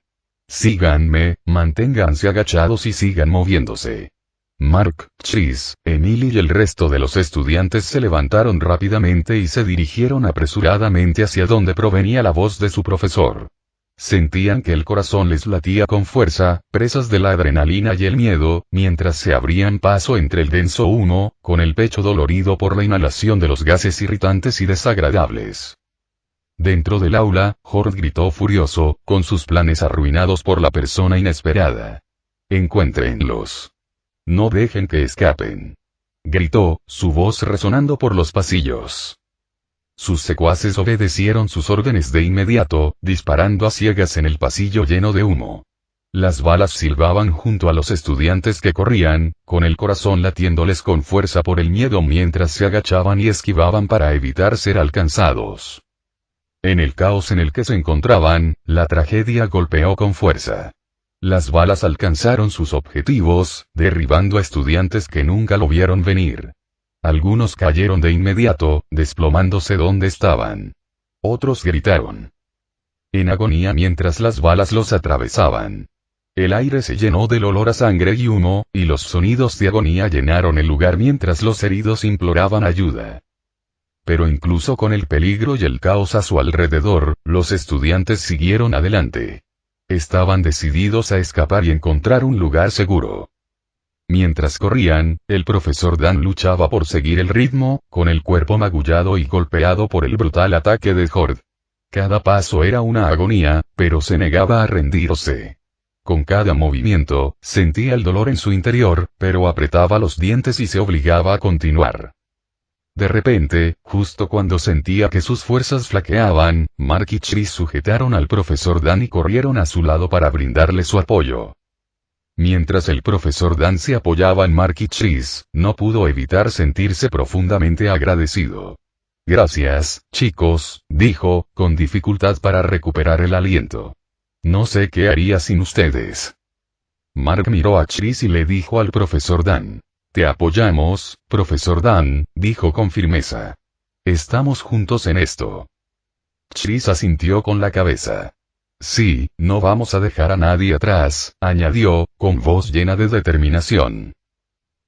«Síganme, manténganse agachados y sigan moviéndose». Mark, Chris, Emily y el resto de los estudiantes se levantaron rápidamente y se dirigieron apresuradamente hacia donde provenía la voz de su profesor. Sentían que el corazón les latía con fuerza, presas de la adrenalina y el miedo, mientras se abrían paso entre el denso humo, con el pecho dolorido por la inhalación de los gases irritantes y desagradables. Dentro del aula, Horde gritó furioso, con sus planes arruinados por la persona inesperada. «Encuéntrenlos. No dejen que escapen», gritó, su voz resonando por los pasillos. Sus secuaces obedecieron sus órdenes de inmediato, disparando a ciegas en el pasillo lleno de humo. Las balas silbaban junto a los estudiantes que corrían, con el corazón latiéndoles con fuerza por el miedo mientras se agachaban y esquivaban para evitar ser alcanzados. En el caos en el que se encontraban, la tragedia golpeó con fuerza. Las balas alcanzaron sus objetivos, derribando a estudiantes que nunca lo vieron venir. Algunos cayeron de inmediato, desplomándose donde estaban. Otros gritaron en agonía mientras las balas los atravesaban. El aire se llenó del olor a sangre y humo, y los sonidos de agonía llenaron el lugar mientras los heridos imploraban ayuda. Pero incluso con el peligro y el caos a su alrededor, los estudiantes siguieron adelante. Estaban decididos a escapar y encontrar un lugar seguro. Mientras corrían, el profesor Dan luchaba por seguir el ritmo, con el cuerpo magullado y golpeado por el brutal ataque de Horde. Cada paso era una agonía, pero se negaba a rendirse. Con cada movimiento, sentía el dolor en su interior, pero apretaba los dientes y se obligaba a continuar. De repente, justo cuando sentía que sus fuerzas flaqueaban, Mark y Chris sujetaron al profesor Dan y corrieron a su lado para brindarle su apoyo. Mientras el profesor Dan se apoyaba en Mark y Chris, no pudo evitar sentirse profundamente agradecido. «Gracias, chicos», dijo, con dificultad para recuperar el aliento. «No sé qué haría sin ustedes». Mark miró a Chris y le dijo al profesor Dan. «Te apoyamos, profesor Dan», dijo con firmeza. «Estamos juntos en esto». Chris asintió con la cabeza. «Sí, no vamos a dejar a nadie atrás», añadió, con voz llena de determinación.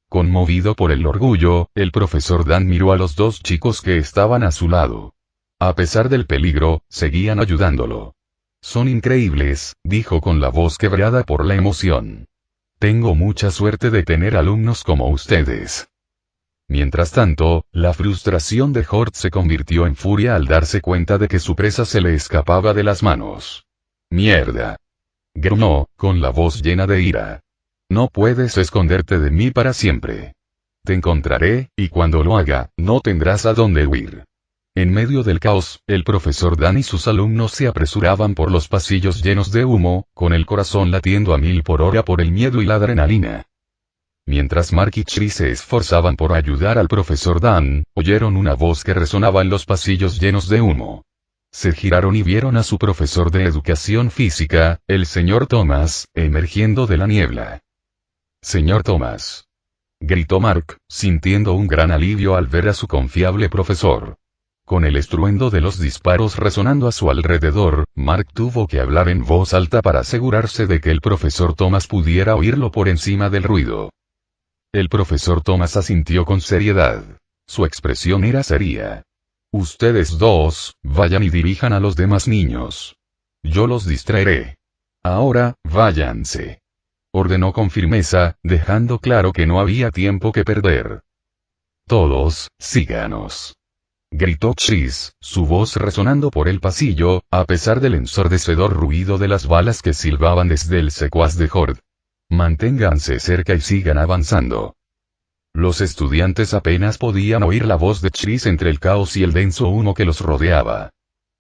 Conmovido por el orgullo, el profesor Dan miró a los dos chicos que estaban a su lado. A pesar del peligro, seguían ayudándolo. «Son increíbles», dijo con la voz quebrada por la emoción. «Tengo mucha suerte de tener alumnos como ustedes». Mientras tanto, la frustración de Horde se convirtió en furia al darse cuenta de que su presa se le escapaba de las manos. «Mierda», gruñó, con la voz llena de ira. «No puedes esconderte de mí para siempre. Te encontraré, y cuando lo haga, no tendrás a dónde huir». En medio del caos, el profesor Dan y sus alumnos se apresuraban por los pasillos llenos de humo, con el corazón latiendo a 1000 por hora por el miedo y la adrenalina. Mientras Mark y Chris se esforzaban por ayudar al profesor Dan, oyeron una voz que resonaba en los pasillos llenos de humo. Se giraron y vieron a su profesor de educación física, el señor Thomas, emergiendo de la niebla. «Señor Thomas», gritó Mark, sintiendo un gran alivio al ver a su confiable profesor. Con el estruendo de los disparos resonando a su alrededor, Mark tuvo que hablar en voz alta para asegurarse de que el profesor Thomas pudiera oírlo por encima del ruido. El profesor Thomas asintió con seriedad. Su expresión era seria. Ustedes dos, vayan y dirijan a los demás niños. Yo los distraeré. Ahora, váyanse. Ordenó con firmeza, dejando claro que no había tiempo que perder. Todos, síganos. Gritó Chris, su voz resonando por el pasillo, a pesar del ensordecedor ruido de las balas que silbaban desde el secuaz de Horde. Manténganse cerca y sigan avanzando. Los estudiantes apenas podían oír la voz de Chris entre el caos y el denso humo que los rodeaba.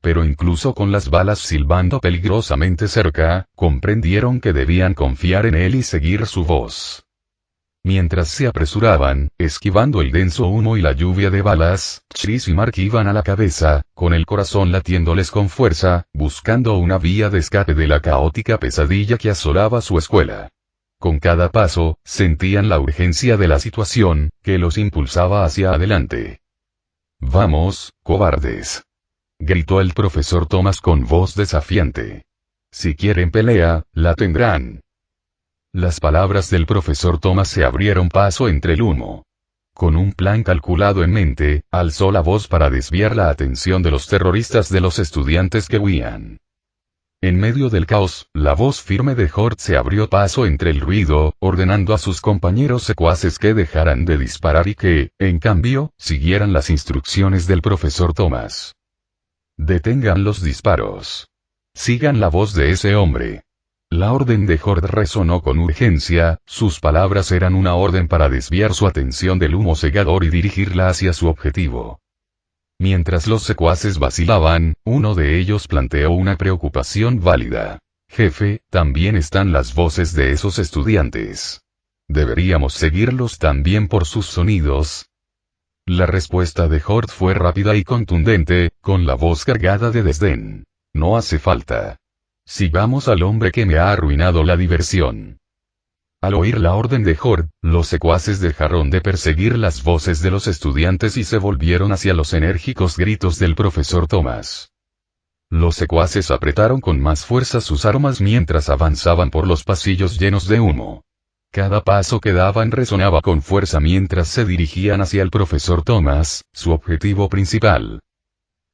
Pero incluso con las balas silbando peligrosamente cerca, comprendieron que debían confiar en él y seguir su voz. Mientras se apresuraban, esquivando el denso humo y la lluvia de balas, Chris y Mark iban a la cabeza, con el corazón latiéndoles con fuerza, buscando una vía de escape de la caótica pesadilla que asolaba su escuela. Con cada paso, sentían la urgencia de la situación, que los impulsaba hacia adelante. «Vamos, cobardes», gritó el profesor Thomas con voz desafiante. «Si quieren pelea, la tendrán». Las palabras del profesor Thomas se abrieron paso entre el humo. Con un plan calculado en mente, alzó la voz para desviar la atención de los terroristas de los estudiantes que huían. En medio del caos, la voz firme de Horde se abrió paso entre el ruido, ordenando a sus compañeros secuaces que dejaran de disparar y que, en cambio, siguieran las instrucciones del profesor Thomas. Detengan los disparos. Sigan la voz de ese hombre. La orden de Horde resonó con urgencia, sus palabras eran una orden para desviar su atención del humo cegador y dirigirla hacia su objetivo. Mientras los secuaces vacilaban, uno de ellos planteó una preocupación válida. «Jefe, también están las voces de esos estudiantes. ¿Deberíamos seguirlos también por sus sonidos?» La respuesta de Horde fue rápida y contundente, con la voz cargada de desdén. «No hace falta. Sigamos al hombre que me ha arruinado la diversión». Al oír la orden de Horde, los secuaces dejaron de perseguir las voces de los estudiantes y se volvieron hacia los enérgicos gritos del profesor Thomas. Los secuaces apretaron con más fuerza sus armas mientras avanzaban por los pasillos llenos de humo. Cada paso que daban resonaba con fuerza mientras se dirigían hacia el profesor Thomas, su objetivo principal.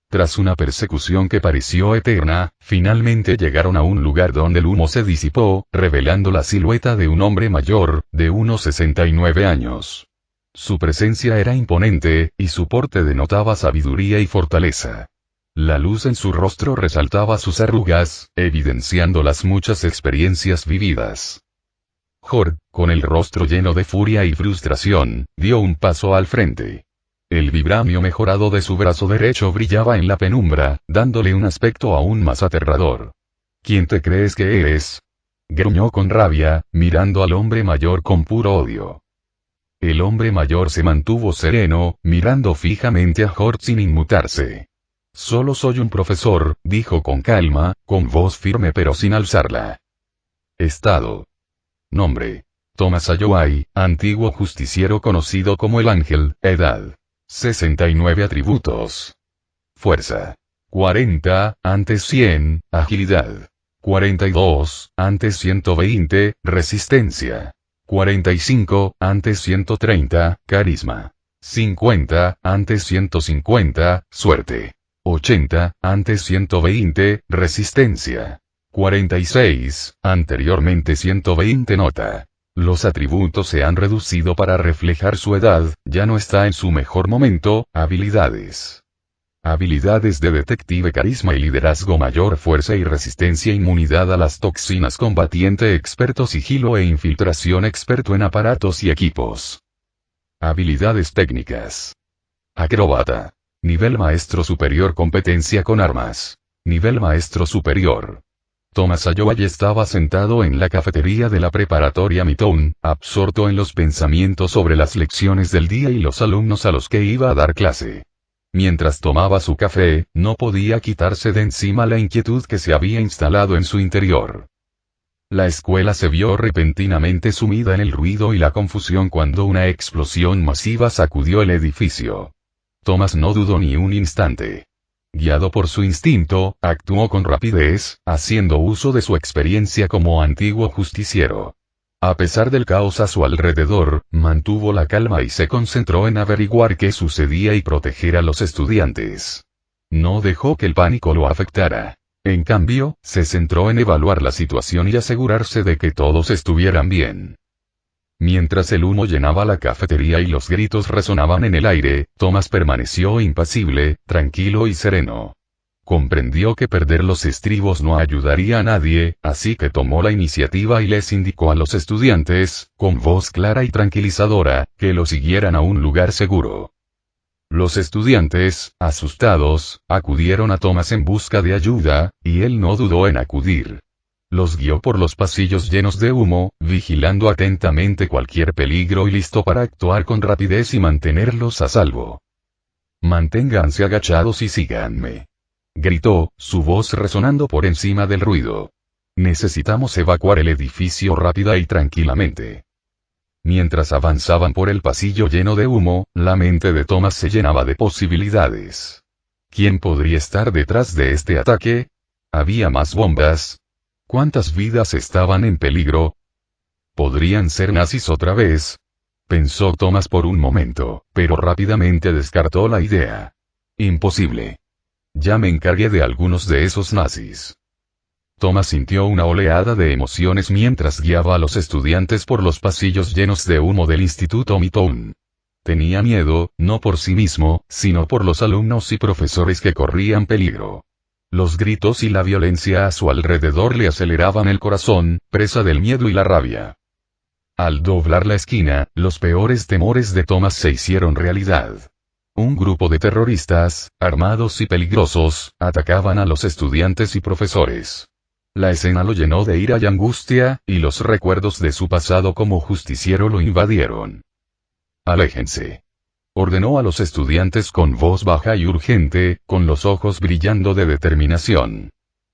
Tras una persecución que pareció eterna, finalmente llegaron a un lugar donde el humo se disipó, revelando la silueta de un hombre mayor, de unos 69 años. Su presencia era imponente, y su porte denotaba sabiduría y fortaleza. La luz en su rostro resaltaba sus arrugas, evidenciando las muchas experiencias vividas. Horde, con el rostro lleno de furia y frustración, dio un paso al frente. El vibramio mejorado de su brazo derecho brillaba en la penumbra, dándole un aspecto aún más aterrador. «¿Quién te crees que eres?», gruñó con rabia, mirando al hombre mayor con puro odio. El hombre mayor se mantuvo sereno, mirando fijamente a Horde sin inmutarse. «Solo soy un profesor», dijo con calma, con voz firme pero sin alzarla. «Estado. Nombre: Thomas Ayoway, antiguo justiciero conocido como el Ángel. Edad: 69 atributos. Fuerza: 40, antes 100, agilidad: 42, antes 120, resistencia: 45, antes 130, carisma: 50, antes 150, suerte: 80, antes 120, resistencia: 46, anteriormente 120. Nota: los atributos se han reducido para reflejar su edad, ya no está en su mejor momento. Habilidades: habilidades de detective, carisma y liderazgo, mayor fuerza y resistencia, inmunidad a las toxinas, combatiente, experto, sigilo e infiltración, experto en aparatos y equipos. Habilidades técnicas: acróbata. Nivel maestro superior, competencia con armas. Nivel maestro superior. Thomas Ayoway estaba sentado en la cafetería de la preparatoria Midtown, absorto en los pensamientos sobre las lecciones del día y los alumnos a los que iba a dar clase. Mientras tomaba su café, no podía quitarse de encima la inquietud que se había instalado en su interior. La escuela se vio repentinamente sumida en el ruido y la confusión cuando una explosión masiva sacudió el edificio. Thomas no dudó ni un instante. Guiado por su instinto, actuó con rapidez, haciendo uso de su experiencia como antiguo justiciero. A pesar del caos a su alrededor, mantuvo la calma y se concentró en averiguar qué sucedía y proteger a los estudiantes. No dejó que el pánico lo afectara. En cambio, se centró en evaluar la situación y asegurarse de que todos estuvieran bien. Mientras el humo llenaba la cafetería y los gritos resonaban en el aire, Thomas permaneció impasible, tranquilo y sereno. Comprendió que perder los estribos no ayudaría a nadie, así que tomó la iniciativa y les indicó a los estudiantes, con voz clara y tranquilizadora, que lo siguieran a un lugar seguro. Los estudiantes, asustados, acudieron a Thomas en busca de ayuda, y él no dudó en acudir. Los guió por los pasillos llenos de humo, vigilando atentamente cualquier peligro y listo para actuar con rapidez y mantenerlos a salvo. «Manténganse agachados y síganme», gritó, su voz resonando por encima del ruido. «Necesitamos evacuar el edificio rápida y tranquilamente». Mientras avanzaban por el pasillo lleno de humo, la mente de Thomas se llenaba de posibilidades. ¿Quién podría estar detrás de este ataque? ¿Había más bombas? ¿Cuántas vidas estaban en peligro? ¿Podrían ser nazis otra vez? Pensó Thomas por un momento, pero rápidamente descartó la idea. Imposible. Ya me encargué de algunos de esos nazis. Thomas sintió una oleada de emociones mientras guiaba a los estudiantes por los pasillos llenos de humo del Instituto Midtown. Tenía miedo, no por sí mismo, sino por los alumnos y profesores que corrían peligro. Los gritos y la violencia a su alrededor le aceleraban el corazón, presa del miedo y la rabia. Al doblar la esquina, los peores temores de Thomas se hicieron realidad. Un grupo de terroristas, armados y peligrosos, atacaban a los estudiantes y profesores. La escena lo llenó de ira y angustia, y los recuerdos de su pasado como justiciero lo invadieron. «Aléjense», ordenó a los estudiantes con voz baja y urgente, con los ojos brillando de determinación.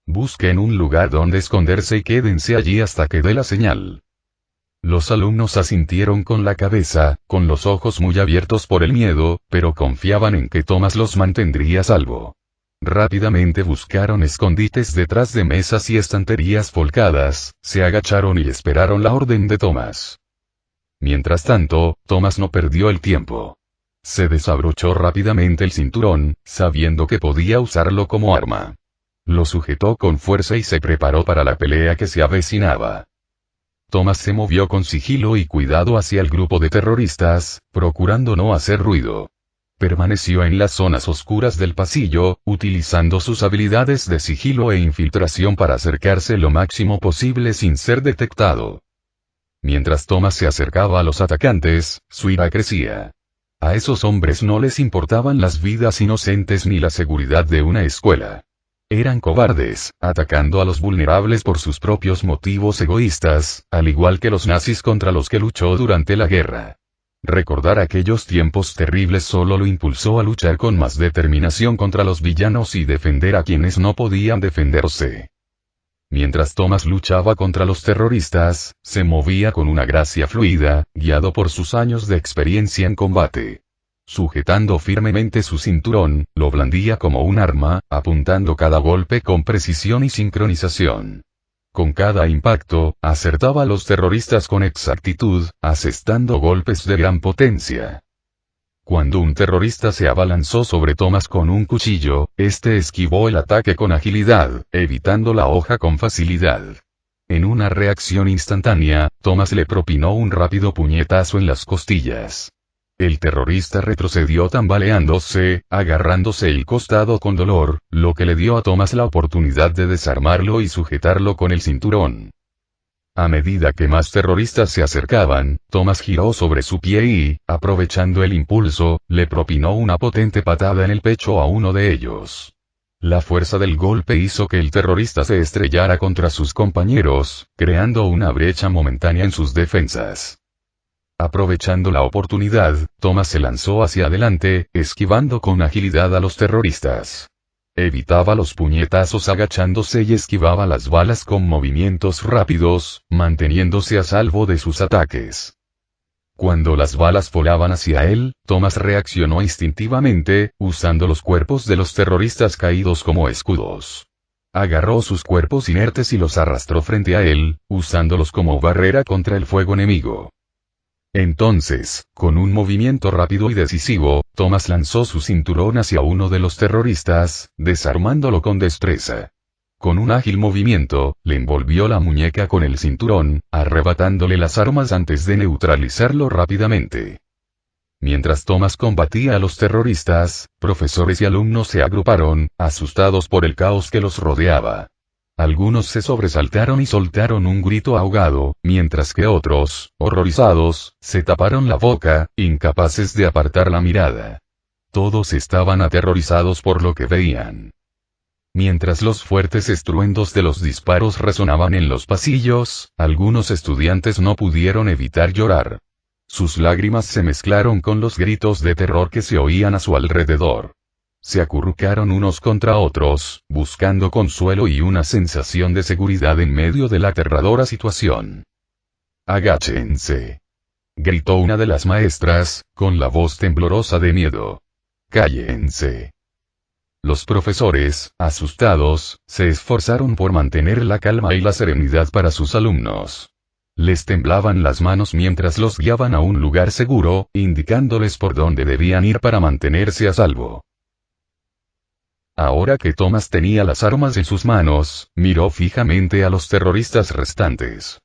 «Busquen un lugar donde esconderse y quédense allí hasta que dé la señal». Los alumnos asintieron con la cabeza, con los ojos muy abiertos por el miedo, pero confiaban en que Thomas los mantendría a salvo. Rápidamente buscaron escondites detrás de mesas y estanterías volcadas, se agacharon y esperaron la orden de Thomas. Mientras tanto, Thomas no perdió el tiempo. Se desabrochó rápidamente el cinturón, sabiendo que podía usarlo como arma. Lo sujetó con fuerza y se preparó para la pelea que se avecinaba. Thomas se movió con sigilo y cuidado hacia el grupo de terroristas, procurando no hacer ruido. Permaneció en las zonas oscuras del pasillo, utilizando sus habilidades de sigilo e infiltración para acercarse lo máximo posible sin ser detectado. Mientras Thomas se acercaba a los atacantes, su ira crecía. A esos hombres no les importaban las vidas inocentes ni la seguridad de una escuela. Eran cobardes, atacando a los vulnerables por sus propios motivos egoístas, al igual que los nazis contra los que luchó durante la guerra. Recordar aquellos tiempos terribles solo lo impulsó a luchar con más determinación contra los villanos y defender a quienes no podían defenderse. Mientras Thomas luchaba contra los terroristas, se movía con una gracia fluida, guiado por sus años de experiencia en combate. Sujetando firmemente su cinturón, lo blandía como un arma, apuntando cada golpe con precisión y sincronización. Con cada impacto, acertaba a los terroristas con exactitud, asestando golpes de gran potencia. Cuando un terrorista se abalanzó sobre Thomas con un cuchillo, este esquivó el ataque con agilidad, evitando la hoja con facilidad. En una reacción instantánea, Thomas le propinó un rápido puñetazo en las costillas. El terrorista retrocedió tambaleándose, agarrándose el costado con dolor, lo que le dio a Thomas la oportunidad de desarmarlo y sujetarlo con el cinturón. A medida que más terroristas se acercaban, Thomas giró sobre su pie y, aprovechando el impulso, le propinó una potente patada en el pecho a uno de ellos. La fuerza del golpe hizo que el terrorista se estrellara contra sus compañeros, creando una brecha momentánea en sus defensas. Aprovechando la oportunidad, Thomas se lanzó hacia adelante, esquivando con agilidad a los terroristas. Evitaba los puñetazos agachándose y esquivaba las balas con movimientos rápidos, manteniéndose a salvo de sus ataques. Cuando las balas volaban hacia él, Thomas reaccionó instintivamente, usando los cuerpos de los terroristas caídos como escudos. Agarró sus cuerpos inertes y los arrastró frente a él, usándolos como barrera contra el fuego enemigo. Entonces, con un movimiento rápido y decisivo, Thomas lanzó su cinturón hacia uno de los terroristas, desarmándolo con destreza. Con un ágil movimiento, le envolvió la muñeca con el cinturón, arrebatándole las armas antes de neutralizarlo rápidamente. Mientras Thomas combatía a los terroristas, profesores y alumnos se agruparon, asustados por el caos que los rodeaba. Algunos se sobresaltaron y soltaron un grito ahogado, mientras que otros, horrorizados, se taparon la boca, incapaces de apartar la mirada. Todos estaban aterrorizados por lo que veían. Mientras los fuertes estruendos de los disparos resonaban en los pasillos, algunos estudiantes no pudieron evitar llorar. Sus lágrimas se mezclaron con los gritos de terror que se oían a su alrededor. Se acurrucaron unos contra otros, buscando consuelo y una sensación de seguridad en medio de la aterradora situación. «Agáchense», gritó una de las maestras, con la voz temblorosa de miedo. «Cállense». Los profesores, asustados, se esforzaron por mantener la calma y la serenidad para sus alumnos. Les temblaban las manos mientras los guiaban a un lugar seguro, indicándoles por dónde debían ir para mantenerse a salvo. Ahora que Thomas tenía las armas en sus manos, miró fijamente a los terroristas restantes.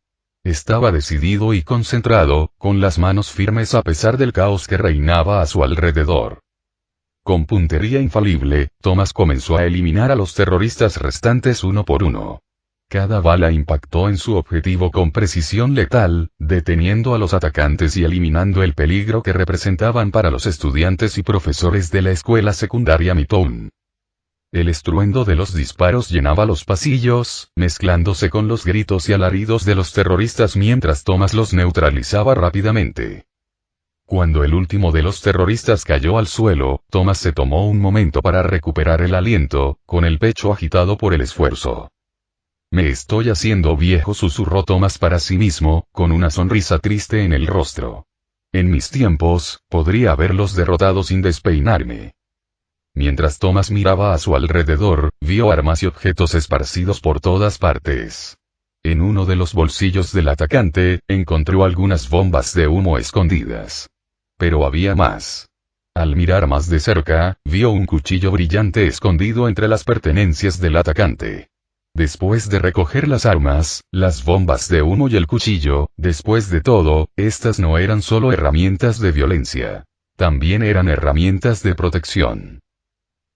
Estaba decidido y concentrado, con las manos firmes a pesar del caos que reinaba a su alrededor. Con puntería infalible, Thomas comenzó a eliminar a los terroristas restantes uno por uno. Cada bala impactó en su objetivo con precisión letal, deteniendo a los atacantes y eliminando el peligro que representaban para los estudiantes y profesores de la escuela secundaria Midtown. El estruendo de los disparos llenaba los pasillos, mezclándose con los gritos y alaridos de los terroristas mientras Thomas los neutralizaba rápidamente. Cuando el último de los terroristas cayó al suelo, Thomas se tomó un momento para recuperar el aliento, con el pecho agitado por el esfuerzo. «Me estoy haciendo viejo», susurró Thomas para sí mismo, con una sonrisa triste en el rostro. «En mis tiempos, podría haberlos derrotado sin despeinarme». Mientras Thomas miraba a su alrededor, vio armas y objetos esparcidos por todas partes. En uno de los bolsillos del atacante, encontró algunas bombas de humo escondidas. Pero había más. Al mirar más de cerca, vio un cuchillo brillante escondido entre las pertenencias del atacante. Después de recoger las armas, las bombas de humo y el cuchillo, después de todo, estas no eran solo herramientas de violencia. También eran herramientas de protección.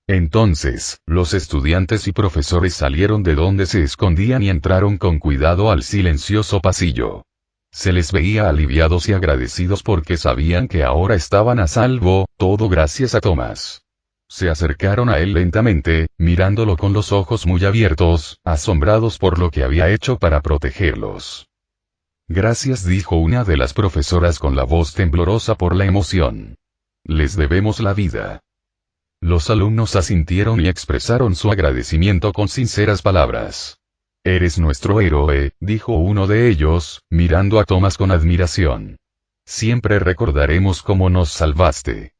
Entonces, los estudiantes y profesores salieron de donde se escondían y entraron con cuidado al silencioso pasillo. Se les veía aliviados y agradecidos porque sabían que ahora estaban a salvo, todo gracias a Thomas. Se acercaron a él lentamente, mirándolo con los ojos muy abiertos, asombrados por lo que había hecho para protegerlos. «Gracias», dijo una de las profesoras con la voz temblorosa por la emoción. «Les debemos la vida». Los alumnos asintieron y expresaron su agradecimiento con sinceras palabras. «Eres nuestro héroe», dijo uno de ellos, mirando a Thomas con admiración. «Siempre recordaremos cómo nos salvaste».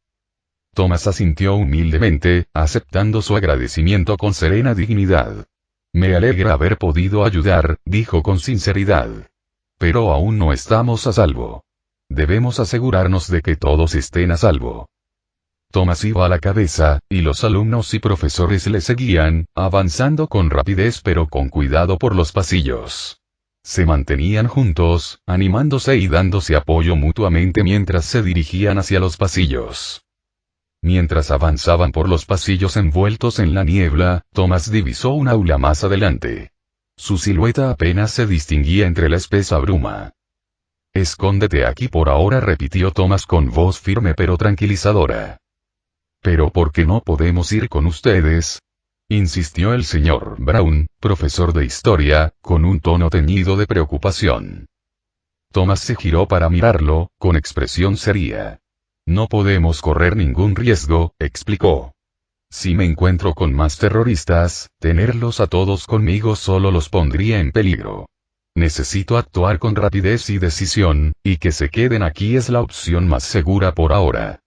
Thomas asintió humildemente, aceptando su agradecimiento con serena dignidad. «Me alegra haber podido ayudar», dijo con sinceridad. «Pero aún no estamos a salvo. Debemos asegurarnos de que todos estén a salvo». Thomas iba a la cabeza, y los alumnos y profesores le seguían, avanzando con rapidez pero con cuidado por los pasillos. Se mantenían juntos, animándose y dándose apoyo mutuamente mientras se dirigían hacia los pasillos. Mientras avanzaban por los pasillos envueltos en la niebla, Thomas divisó un aula más adelante. Su silueta apenas se distinguía entre la espesa bruma. «Escóndete aquí por ahora», repitió Thomas con voz firme pero tranquilizadora. «¿Pero por qué no podemos ir con ustedes?», insistió el señor Brown, profesor de historia, con un tono teñido de preocupación. Thomas se giró para mirarlo, con expresión seria. «No podemos correr ningún riesgo», explicó. «Si me encuentro con más terroristas, tenerlos a todos conmigo solo los pondría en peligro. Necesito actuar con rapidez y decisión, y que se queden aquí es la opción más segura por ahora».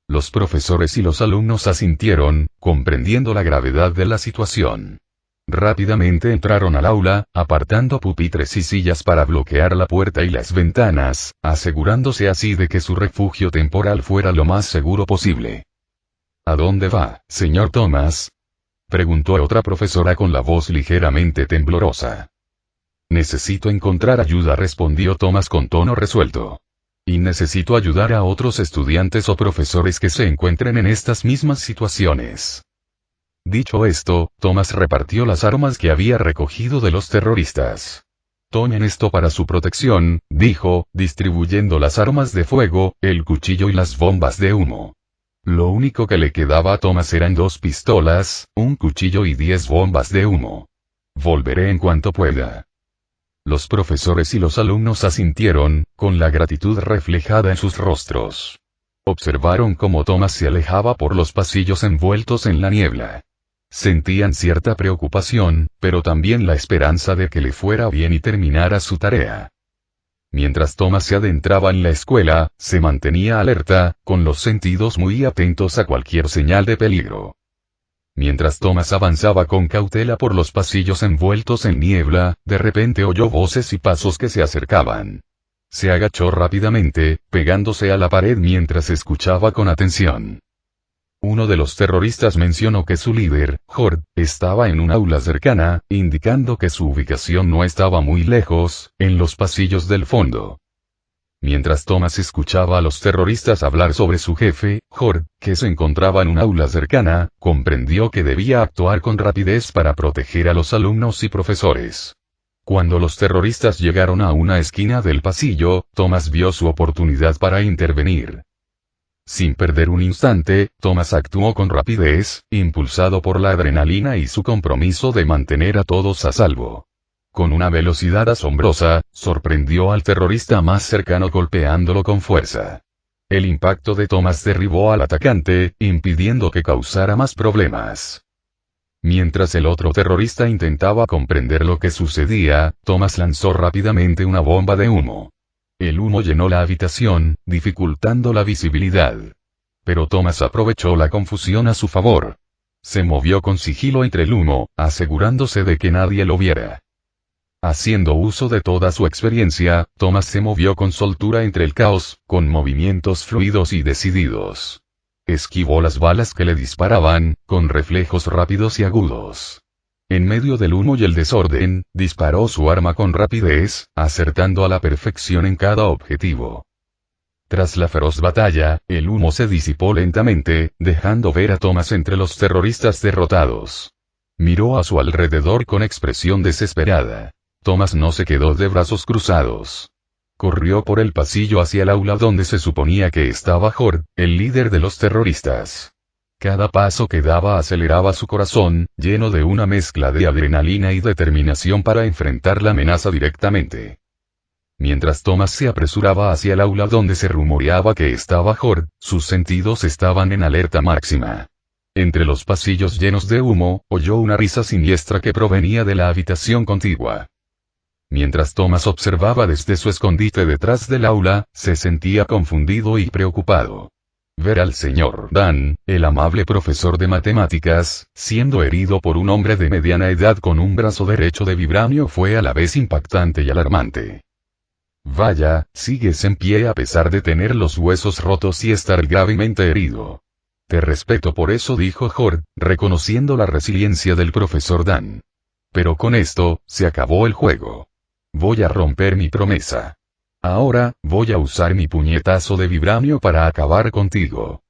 Los profesores y los alumnos asintieron, comprendiendo la gravedad de la situación. Rápidamente entraron al aula, apartando pupitres y sillas para bloquear la puerta y las ventanas, asegurándose así de que su refugio temporal fuera lo más seguro posible. ¿A dónde va, señor Thomas?, preguntó otra profesora con la voz ligeramente temblorosa. Necesito encontrar ayuda, respondió Thomas con tono resuelto. Y necesito ayudar a otros estudiantes o profesores que se encuentren en estas mismas situaciones. Dicho esto, Thomas repartió las armas que había recogido de los terroristas. Tomen esto para su protección, dijo, distribuyendo las armas de fuego, el cuchillo y las bombas de humo. Lo único que le quedaba a Thomas eran 2 pistolas, un cuchillo y 10 bombas de humo. Volveré en cuanto pueda. Los profesores y los alumnos asintieron, con la gratitud reflejada en sus rostros. Observaron cómo Thomas se alejaba por los pasillos envueltos en la niebla. Sentían cierta preocupación, pero también la esperanza de que le fuera bien y terminara su tarea. Mientras Thomas se adentraba en la escuela, se mantenía alerta, con los sentidos muy atentos a cualquier señal de peligro. Mientras Thomas avanzaba con cautela por los pasillos envueltos en niebla, de repente oyó voces y pasos que se acercaban. Se agachó rápidamente, pegándose a la pared mientras escuchaba con atención. Uno de los terroristas mencionó que su líder, Horde, estaba en un aula cercana, indicando que su ubicación no estaba muy lejos, en los pasillos del fondo. Mientras Thomas escuchaba a los terroristas hablar sobre su jefe, Horde, que se encontraba en un aula cercana, comprendió que debía actuar con rapidez para proteger a los alumnos y profesores. Cuando los terroristas llegaron a una esquina del pasillo, Thomas vio su oportunidad para intervenir. Sin perder un instante, Thomas actuó con rapidez, impulsado por la adrenalina y su compromiso de mantener a todos a salvo. Con una velocidad asombrosa, sorprendió al terrorista más cercano golpeándolo con fuerza. El impacto de Thomas derribó al atacante, impidiendo que causara más problemas. Mientras el otro terrorista intentaba comprender lo que sucedía, Thomas lanzó rápidamente una bomba de humo. El humo llenó la habitación, dificultando la visibilidad. Pero Thomas aprovechó la confusión a su favor. Se movió con sigilo entre el humo, asegurándose de que nadie lo viera. Haciendo uso de toda su experiencia, Thomas se movió con soltura entre el caos, con movimientos fluidos y decididos. Esquivó las balas que le disparaban, con reflejos rápidos y agudos. En medio del humo y el desorden, disparó su arma con rapidez, acertando a la perfección en cada objetivo. Tras la feroz batalla, el humo se disipó lentamente, dejando ver a Thomas entre los terroristas derrotados. Miró a su alrededor con expresión desesperada. Thomas no se quedó de brazos cruzados. Corrió por el pasillo hacia el aula donde se suponía que estaba Horde, el líder de los terroristas. Cada paso que daba aceleraba su corazón, lleno de una mezcla de adrenalina y determinación para enfrentar la amenaza directamente. Mientras Thomas se apresuraba hacia el aula donde se rumoreaba que estaba Horde, sus sentidos estaban en alerta máxima. Entre los pasillos llenos de humo, oyó una risa siniestra que provenía de la habitación contigua. Mientras Thomas observaba desde su escondite detrás del aula, se sentía confundido y preocupado. Ver al señor Dan, el amable profesor de matemáticas, siendo herido por un hombre de mediana edad con un brazo derecho de vibranio fue a la vez impactante y alarmante. Vaya, sigues en pie a pesar de tener los huesos rotos y estar gravemente herido. Te respeto por eso, dijo Horde, reconociendo la resiliencia del profesor Dan. Pero con esto, se acabó el juego. Voy a romper mi promesa. Ahora, voy a usar mi puñetazo de vibranio para acabar contigo.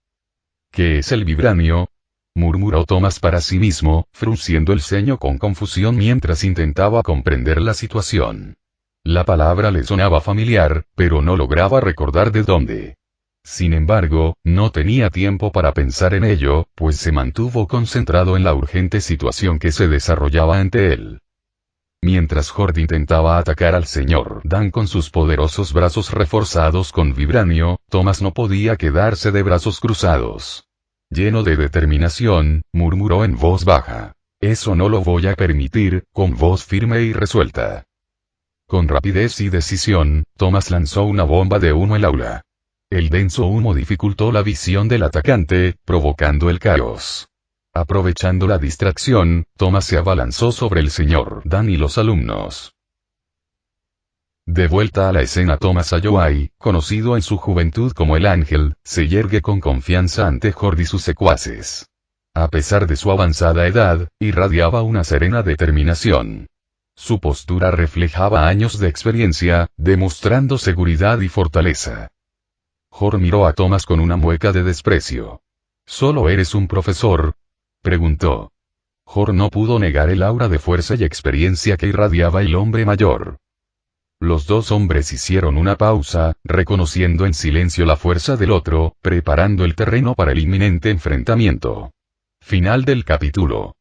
¿Qué es el vibranio?, murmuró Thomas para sí mismo, frunciendo el ceño con confusión mientras intentaba comprender la situación. La palabra le sonaba familiar, pero no lograba recordar de dónde. Sin embargo, no tenía tiempo para pensar en ello, pues se mantuvo concentrado en la urgente situación que se desarrollaba ante él. Mientras Horde intentaba atacar al señor Dan con sus poderosos brazos reforzados con vibranio, Thomas no podía quedarse de brazos cruzados. Lleno de determinación, murmuró en voz baja. Eso no lo voy a permitir, con voz firme y resuelta. Con rapidez y decisión, Thomas lanzó una bomba de humo al aula. El denso humo dificultó la visión del atacante, provocando el caos. Aprovechando la distracción, Thomas se abalanzó sobre el señor Dan y los alumnos. De vuelta a la escena, Thomas Ayoai, conocido en su juventud como el Ángel, se yergue con confianza ante Horde y sus secuaces. A pesar de su avanzada edad, irradiaba una serena determinación. Su postura reflejaba años de experiencia, demostrando seguridad y fortaleza. Horde miró a Thomas con una mueca de desprecio. ¿Solo eres un profesor?, preguntó. Horde no pudo negar el aura de fuerza y experiencia que irradiaba el hombre mayor. Los dos hombres hicieron una pausa, reconociendo en silencio la fuerza del otro, preparando el terreno para el inminente enfrentamiento. Final del capítulo.